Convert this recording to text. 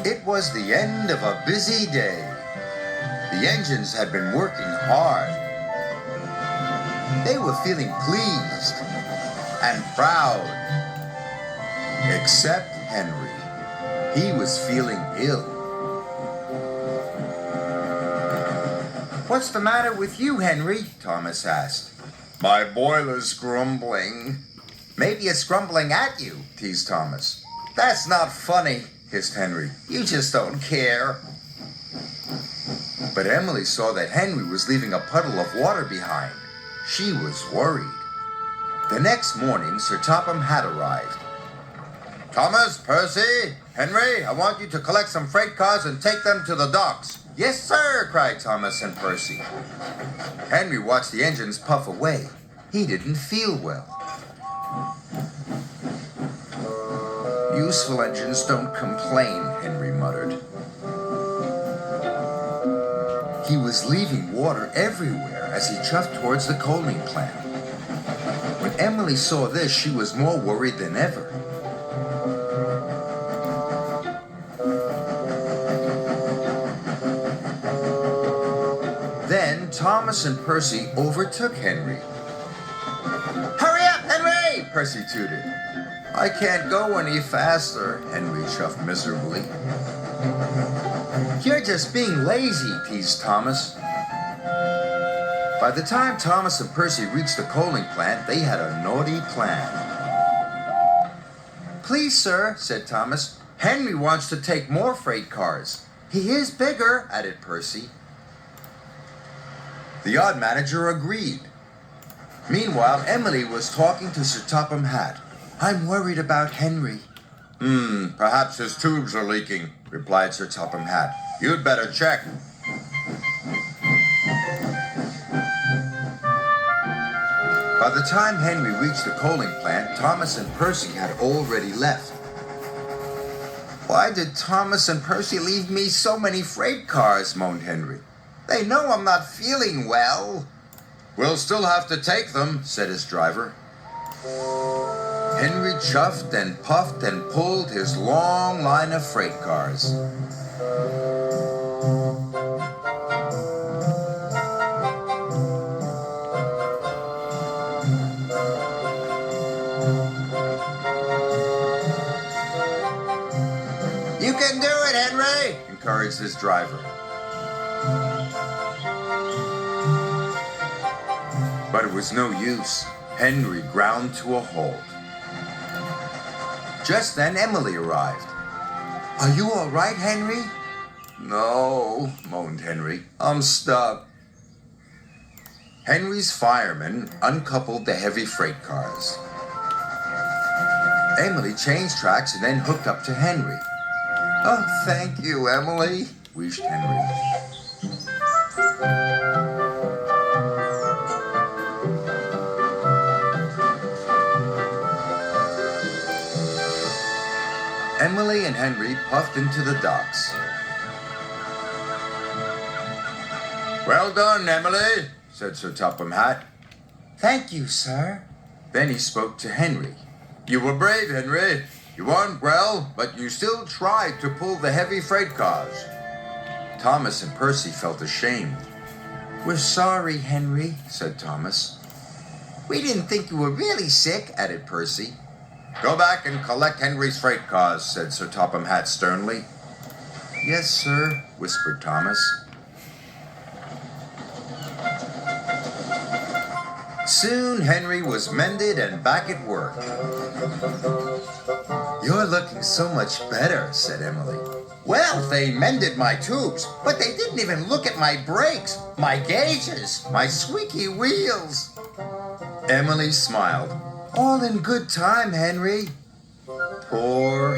It was the end of a busy day. The engines had been working hard. They were feeling pleased and proud. Except Henry. He was feeling ill. "What's the matter with you, Henry?" Thomas asked. "My boiler's grumbling." "Maybe it's grumbling at you," teased Thomas. "That's not funny," hissed Henry. "You just don't care." But Emily saw that Henry was leaving a puddle of water behind. She was worried. The next morning, Sir Topham Hatt arrived. "Thomas, Percy, Henry, I want you to collect some freight cars and take them to the docks." "Yes, sir," cried Thomas and Percy. Henry watched the engines puff away. He didn't feel well. "Useful engines don't complain," Henry muttered. He was leaving water everywhere as he chuffed towards the coaling plant. When Emily saw this, she was more worried than ever. Then Thomas and Percy overtook Henry. "Hurry up, Henry!" Percy tooted. "I can't go any faster," Henry chuffed miserably. "You're just being lazy," teased Thomas. By the time Thomas and Percy reached the coaling plant, they had a naughty plan. "Please, sir," said Thomas, "Henry wants to take more freight cars." "He is bigger," added Percy. The yard manager agreed. Meanwhile, Emily was talking to Sir Topham Hatt. "I'm worried about Henry." Perhaps his tubes are leaking," replied Sir Topham Hatt. "You'd better check." By the time Henry reached the coaling plant, Thomas and Percy had already left. "Why did Thomas and Percy leave me so many freight cars?" moaned Henry. "They know I'm not feeling well." "We'll still have to take them," said his driver. Henry chuffed and puffed and pulled his long line of freight cars. "You can do it, Henry," encouraged his driver. But it was no use. Henry ground to a halt. Just then Emily arrived. "Are you all right, Henry?" "No," moaned Henry. "I'm stuck." Henry's firemen uncoupled the heavy freight cars. Emily changed tracks and then hooked up to Henry. "Oh, thank you, Emily," wheezed Henry. Emily and Henry puffed into the docks. "Well done, Emily," said Sir Topham Hatt. "Thank you, sir." Then he spoke to Henry. "You were brave, Henry. You weren't well, but you still tried to pull the heavy freight cars." Thomas and Percy felt ashamed. "We're sorry, Henry," said Thomas. "We didn't think you were really sick," added Percy. "Go back and collect Henry's freight cars," said Sir Topham Hatt sternly. "Yes, sir," whispered Thomas. Soon Henry was mended and back at work. "You're looking so much better," said Emily. "Well, they mended my tubes, but they didn't even look at my brakes, my gauges, my squeaky wheels." Emily smiled. "All in good time, Henry." Poor